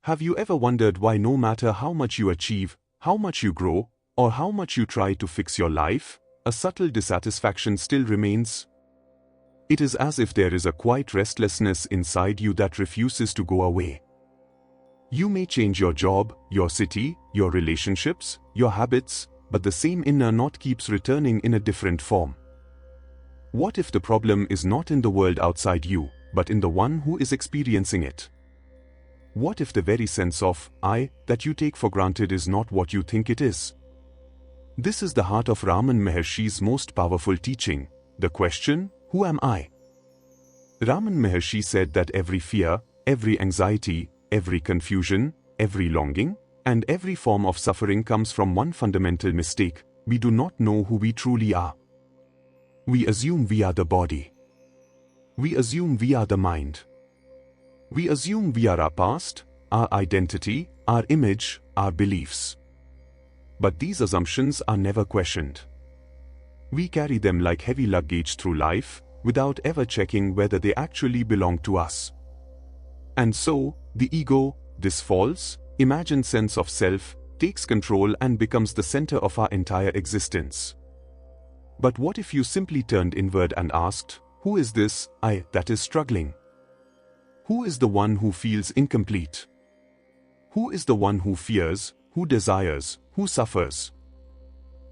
Have you ever wondered why no matter how much you achieve, how much you grow, or how much you try to fix your life, a subtle dissatisfaction still remains? It is as if there is a quiet restlessness inside you that refuses to go away. You may change your job, your city, your relationships, your habits, but the same inner knot keeps returning in a different form. What if the problem is not in the world outside you, but in the one who is experiencing it? What if the very sense of I that you take for granted is not what you think it is? This is the heart of Ramana Maharshi's most powerful teaching, the question, who am I? Ramana Maharshi said that every fear, every anxiety, every confusion, every longing, and every form of suffering comes from one fundamental mistake: we do not know who we truly are. We assume we are the body. We assume we are the mind. We assume we are our past, our identity, our image, our beliefs. But these assumptions are never questioned. We carry them like heavy luggage through life, without ever checking whether they actually belong to us. And so, the ego, this false, imagined sense of self, takes control and becomes the center of our entire existence. But what if you simply turned inward and asked, who is this I that is struggling? Who is the one who feels incomplete? Who is the one who fears, who desires, who suffers?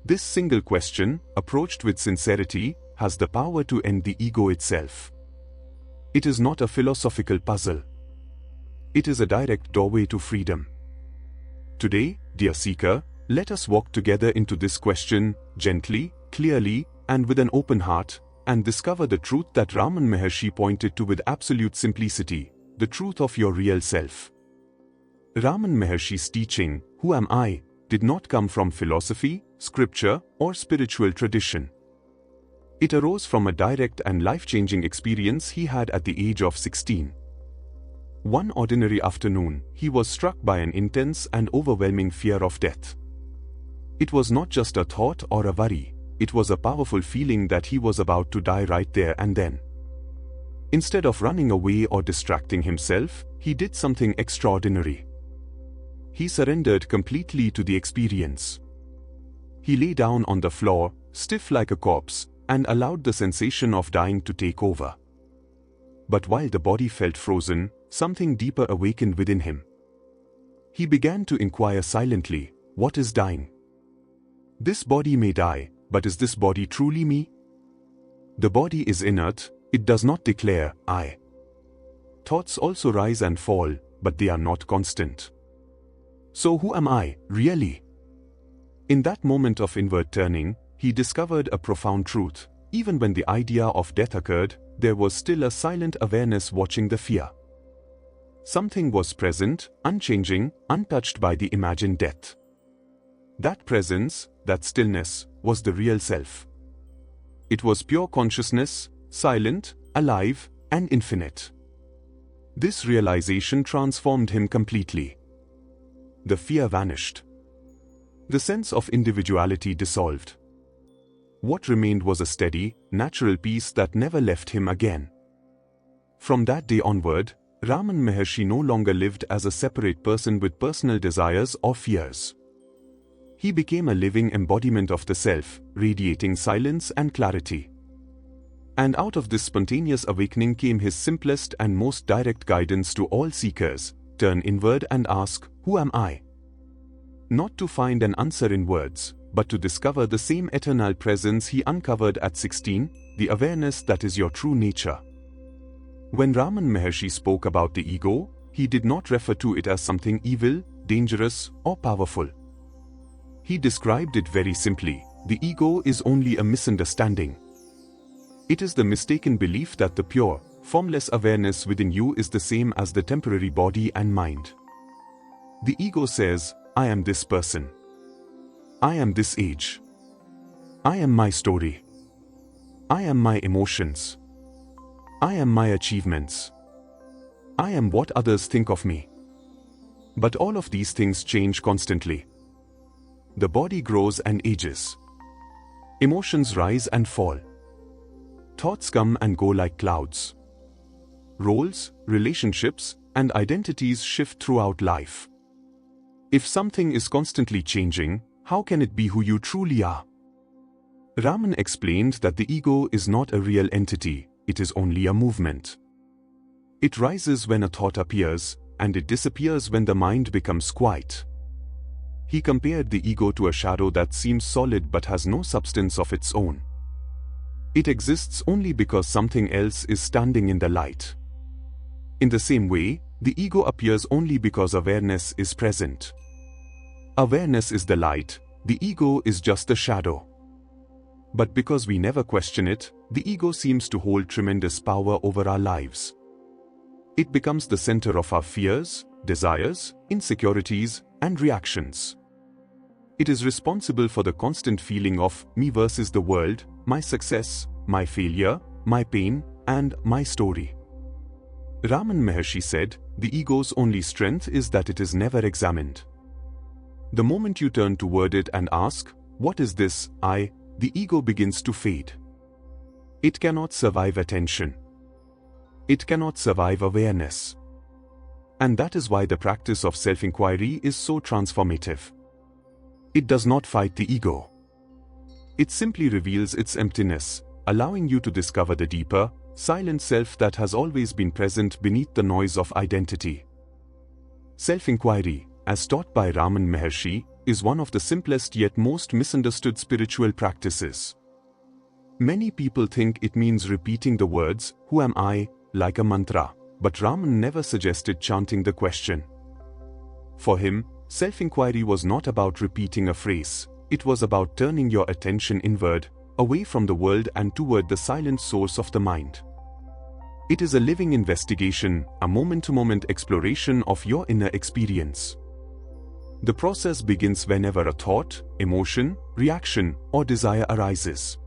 This single question, approached with sincerity, has the power to end the ego itself. It is not a philosophical puzzle. It is a direct doorway to freedom. Today, dear seeker, let us walk together into this question, gently, clearly, and with an open heart, and discover the truth that Ramana Maharshi pointed to with absolute simplicity, the truth of your real self. Ramana Maharshi's teaching, who am I, did not come from philosophy, scripture, or spiritual tradition. It arose from a direct and life-changing experience he had at the age of 16. One ordinary afternoon, he was struck by an intense and overwhelming fear of death. It was not just a thought or a worry, it was a powerful feeling that he was about to die right there and then. Instead of running away or distracting himself, he did something extraordinary. He surrendered completely to the experience. He lay down on the floor, stiff like a corpse, and allowed the sensation of dying to take over. But while the body felt frozen, something deeper awakened within him. He began to inquire silently, what is dying? This body may die, but is this body truly me? The body is inert, it does not declare, I. Thoughts also rise and fall, but they are not constant. So who am I, really? In that moment of inward turning, he discovered a profound truth. Even when the idea of death occurred, there was still a silent awareness watching the fear. Something was present, unchanging, untouched by the imagined death. That presence, that stillness, was the real self. It was pure consciousness, silent, alive, and infinite. This realization transformed him completely. The fear vanished. The sense of individuality dissolved. What remained was a steady, natural peace that never left him again. From that day onward, Ramana Maharshi no longer lived as a separate person with personal desires or fears. He became a living embodiment of the self, radiating silence and clarity. And out of this spontaneous awakening came his simplest and most direct guidance to all seekers: turn inward and ask, who am I? Not to find an answer in words, but to discover the same eternal presence he uncovered at 16, the awareness that is your true nature. When Ramana Maharshi spoke about the ego, he did not refer to it as something evil, dangerous, or powerful. He described it very simply: the ego is only a misunderstanding. It is the mistaken belief that the pure, formless awareness within you is the same as the temporary body and mind. The ego says, I am this person. I am this age. I am my story. I am my emotions. I am my achievements. I am what others think of me. But all of these things change constantly. The body grows and ages. Emotions rise and fall. Thoughts come and go like clouds. Roles, relationships, and identities shift throughout life. If something is constantly changing, how can it be who you truly are? Raman explained that the ego is not a real entity, it is only a movement. It rises when a thought appears, and it disappears when the mind becomes quiet. He compared the ego to a shadow that seems solid but has no substance of its own. It exists only because something else is standing in the light. In the same way, the ego appears only because awareness is present. Awareness is the light, the ego is just the shadow. But because we never question it, the ego seems to hold tremendous power over our lives. It becomes the center of our fears, desires, insecurities, and reactions. It is responsible for the constant feeling of me versus the world, my success, my failure, my pain, and my story. Ramana Maharshi said, the ego's only strength is that it is never examined. The moment you turn toward it and ask, what is this, I, the ego begins to fade. It cannot survive attention. It cannot survive awareness. And that is why the practice of self-inquiry is so transformative. It does not fight the ego. It simply reveals its emptiness, allowing you to discover the deeper, silent self that has always been present beneath the noise of identity. Self-inquiry, as taught by Ramana Maharshi, is one of the simplest yet most misunderstood spiritual practices. Many people think it means repeating the words, "Who am I?" like a mantra, but Raman never suggested chanting the question. For him, self-inquiry was not about repeating a phrase, it was about turning your attention inward, away from the world and toward the silent source of the mind. It is a living investigation, a moment-to-moment exploration of your inner experience. The process begins whenever a thought, emotion, reaction, or desire arises.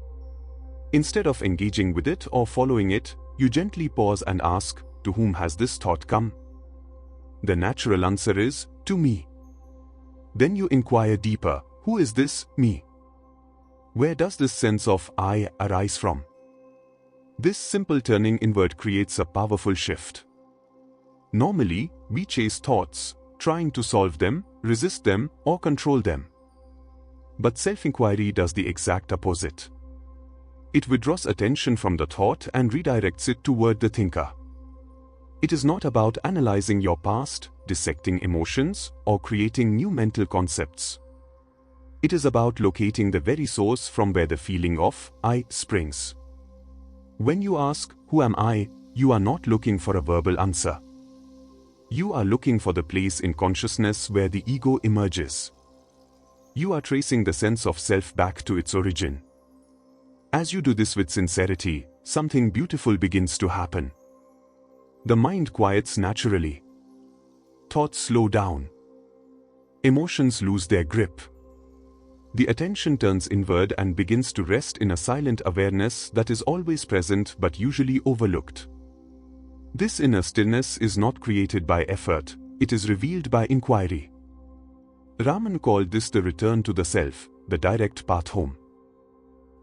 Instead of engaging with it or following it, you gently pause and ask, to whom has this thought come? The natural answer is, to me. Then you inquire deeper, who is this, me? Where does this sense of I arise from? This simple turning inward creates a powerful shift. Normally, we chase thoughts, trying to solve them, resist them, or control them. But self-inquiry does the exact opposite. It withdraws attention from the thought and redirects it toward the thinker. It is not about analyzing your past, dissecting emotions, or creating new mental concepts. It is about locating the very source from where the feeling of I springs. When you ask, who am I, you are not looking for a verbal answer. You are looking for the place in consciousness where the ego emerges. You are tracing the sense of self back to its origin. As you do this with sincerity, something beautiful begins to happen. The mind quiets naturally. Thoughts slow down. Emotions lose their grip. The attention turns inward and begins to rest in a silent awareness that is always present but usually overlooked. This inner stillness is not created by effort, it is revealed by inquiry. Raman called this the return to the self, the direct path home.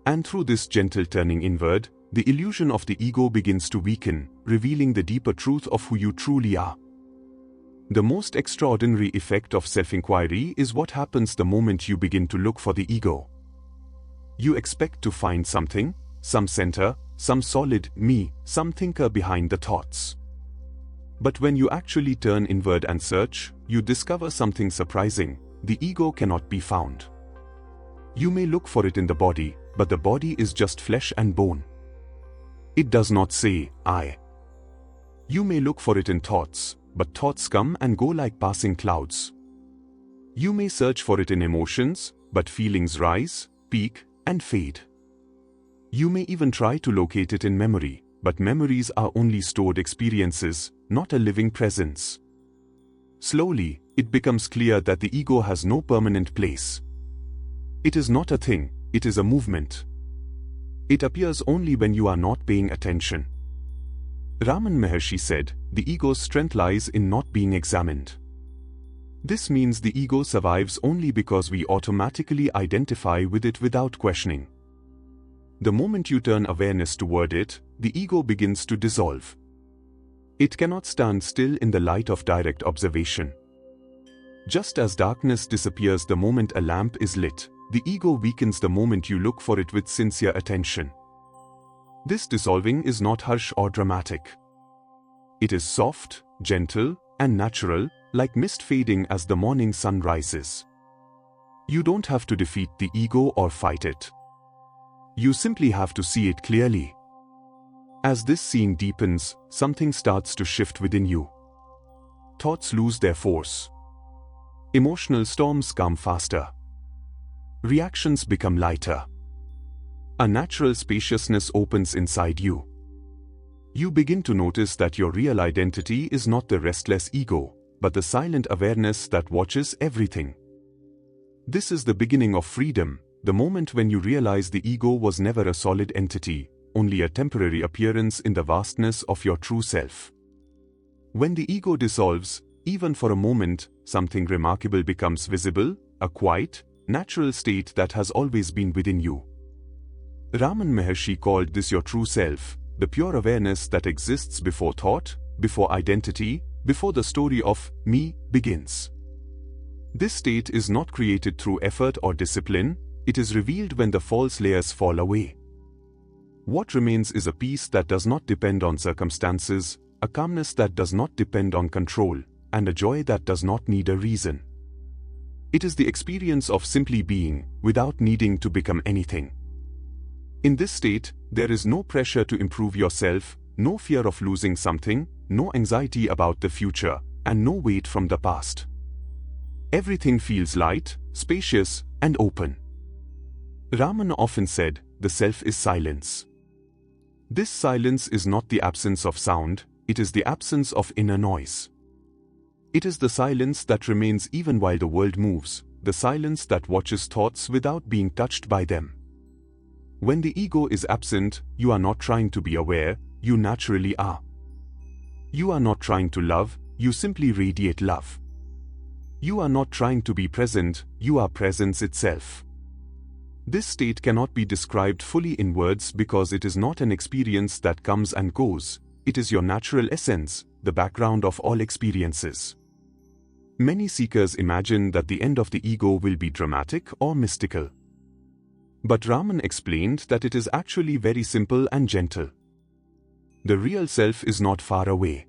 And through this gentle turning inward, the illusion of the ego begins to weaken, revealing the deeper truth of who you truly are. The most extraordinary effect of self-inquiry is what happens the moment you begin to look for the ego. You expect to find something, some center, some solid me, some thinker behind the thoughts. But when you actually turn inward and search, you discover something surprising: the ego cannot be found. You may look for it in the body, but the body is just flesh and bone. It does not say, I. You may look for it in thoughts, but thoughts come and go like passing clouds. You may search for it in emotions, but feelings rise, peak, and fade. You may even try to locate it in memory, but memories are only stored experiences, not a living presence. Slowly, it becomes clear that the ego has no permanent place. It is not a thing, it is a movement. It appears only when you are not paying attention. Ramana Maharshi said, the ego's strength lies in not being examined. This means the ego survives only because we automatically identify with it without questioning. The moment you turn awareness toward it, the ego begins to dissolve. It cannot stand still in the light of direct observation. Just as darkness disappears the moment a lamp is lit, the ego weakens the moment you look for it with sincere attention. This dissolving is not harsh or dramatic. It is soft, gentle, and natural, like mist fading as the morning sun rises. You don't have to defeat the ego or fight it. You simply have to see it clearly. As this seeing deepens, something starts to shift within you. Thoughts lose their force. Emotional storms calm faster. Reactions become lighter. A natural spaciousness opens inside you. You begin to notice that your real identity is not the restless ego, but the silent awareness that watches everything. This is the beginning of freedom, the moment when you realize the ego was never a solid entity, only a temporary appearance in the vastness of your true self. When the ego dissolves, even for a moment, something remarkable becomes visible, a quiet, natural state that has always been within you. Ramana Maharshi called this your true self, the pure awareness that exists before thought, before identity, before the story of me begins. This state is not created through effort or discipline, it is revealed when the false layers fall away. What remains is a peace that does not depend on circumstances, a calmness that does not depend on control, and a joy that does not need a reason. It is the experience of simply being, without needing to become anything. In this state, there is no pressure to improve yourself, no fear of losing something, no anxiety about the future, and no weight from the past. Everything feels light, spacious, and open. Ramana often said, "The self is silence." This silence is not the absence of sound, it is the absence of inner noise. It is the silence that remains even while the world moves, the silence that watches thoughts without being touched by them. When the ego is absent, you are not trying to be aware, you naturally are. You are not trying to love, you simply radiate love. You are not trying to be present, you are presence itself. This state cannot be described fully in words because it is not an experience that comes and goes, it is your natural essence, the background of all experiences. Many seekers imagine that the end of the ego will be dramatic or mystical. But Ramana explained that it is actually very simple and gentle. The real self is not far away.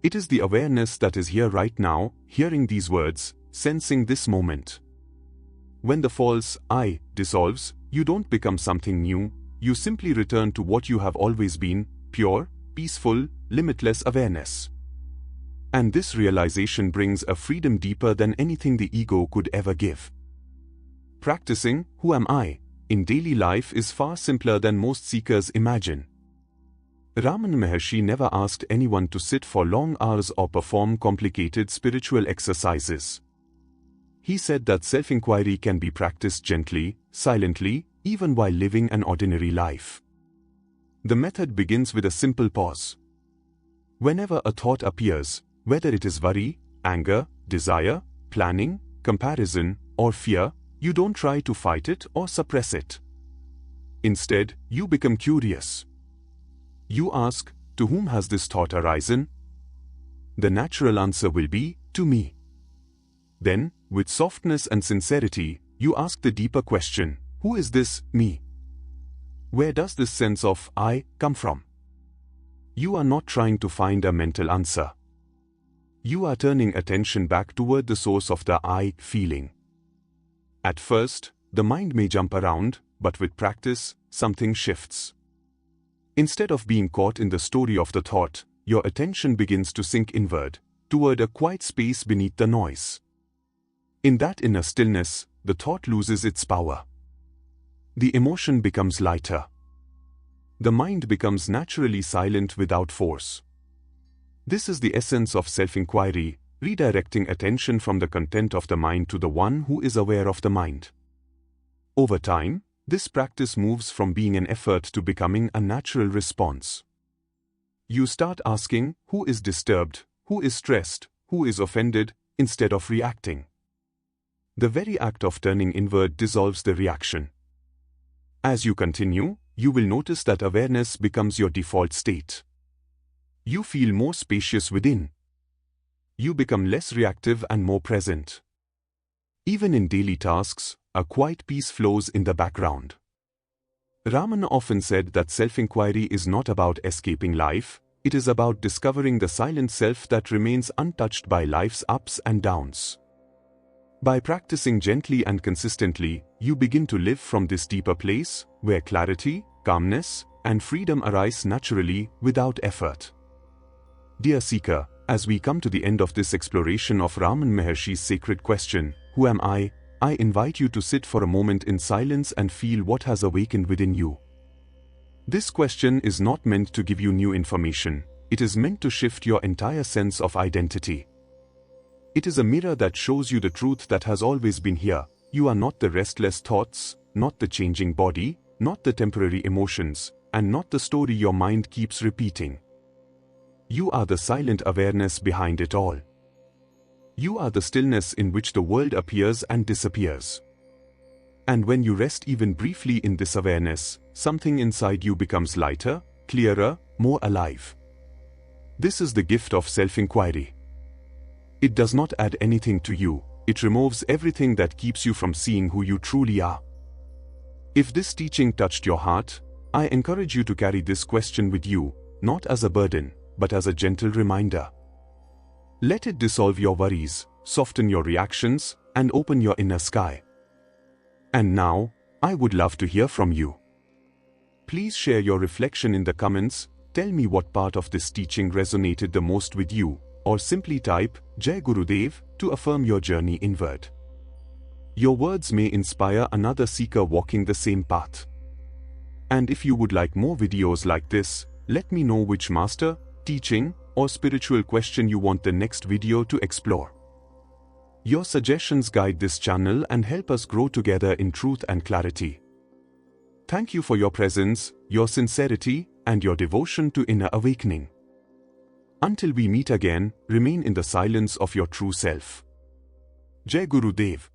It is the awareness that is here right now, hearing these words, sensing this moment. When the false I dissolves, you don't become something new, you simply return to what you have always been, pure, peaceful, limitless awareness. And this realization brings a freedom deeper than anything the ego could ever give. Practicing "Who am I?" in daily life is far simpler than most seekers imagine. Ramana Maharshi never asked anyone to sit for long hours or perform complicated spiritual exercises. He said that self-inquiry can be practiced gently, silently, even while living an ordinary life. The method begins with a simple pause. Whenever a thought appears, whether it is worry, anger, desire, planning, comparison, or fear, you don't try to fight it or suppress it. Instead, you become curious. You ask, "To whom has this thought arisen?" The natural answer will be, "To me." Then, with softness and sincerity, you ask the deeper question, "Who is this me?" Where does this sense of I come from? You are not trying to find a mental answer. You are turning attention back toward the source of the I feeling. At first, the mind may jump around, but with practice, something shifts. Instead of being caught in the story of the thought, your attention begins to sink inward, toward a quiet space beneath the noise. In that inner stillness, the thought loses its power. The emotion becomes lighter. The mind becomes naturally silent without force. This is the essence of self-inquiry, redirecting attention from the content of the mind to the one who is aware of the mind. Over time, this practice moves from being an effort to becoming a natural response. You start asking, who is disturbed, who is stressed, who is offended, instead of reacting. The very act of turning inward dissolves the reaction. As you continue, you will notice that awareness becomes your default state. You feel more spacious within. You become less reactive and more present. Even in daily tasks, a quiet peace flows in the background. Ramana often said that self-inquiry is not about escaping life, it is about discovering the silent self that remains untouched by life's ups and downs. By practicing gently and consistently, you begin to live from this deeper place, where clarity, calmness, and freedom arise naturally without effort. Dear Seeker, as we come to the end of this exploration of Ramana Maharshi's sacred question, "Who am I?" I invite you to sit for a moment in silence and feel what has awakened within you. This question is not meant to give you new information, it is meant to shift your entire sense of identity. It is a mirror that shows you the truth that has always been here. You are not the restless thoughts, not the changing body, not the temporary emotions, and not the story your mind keeps repeating. You are the silent awareness behind it all. You are the stillness in which the world appears and disappears. And when you rest even briefly in this awareness, something inside you becomes lighter, clearer, more alive. This is the gift of self-inquiry. It does not add anything to you, it removes everything that keeps you from seeing who you truly are. If this teaching touched your heart, I encourage you to carry this question with you, not as a burden, but as a gentle reminder. Let it dissolve your worries, soften your reactions, and open your inner sky. And now, I would love to hear from you. Please share your reflection in the comments, tell me what part of this teaching resonated the most with you, or simply type, "Jai Gurudev," to affirm your journey inward. Your words may inspire another seeker walking the same path. And if you would like more videos like this, let me know which master, teaching, or spiritual question you want the next video to explore. Your suggestions guide this channel and help us grow together in truth and clarity. Thank you for your presence, your sincerity, and your devotion to inner awakening. Until we meet again, remain in the silence of your true self. Jai Gurudev.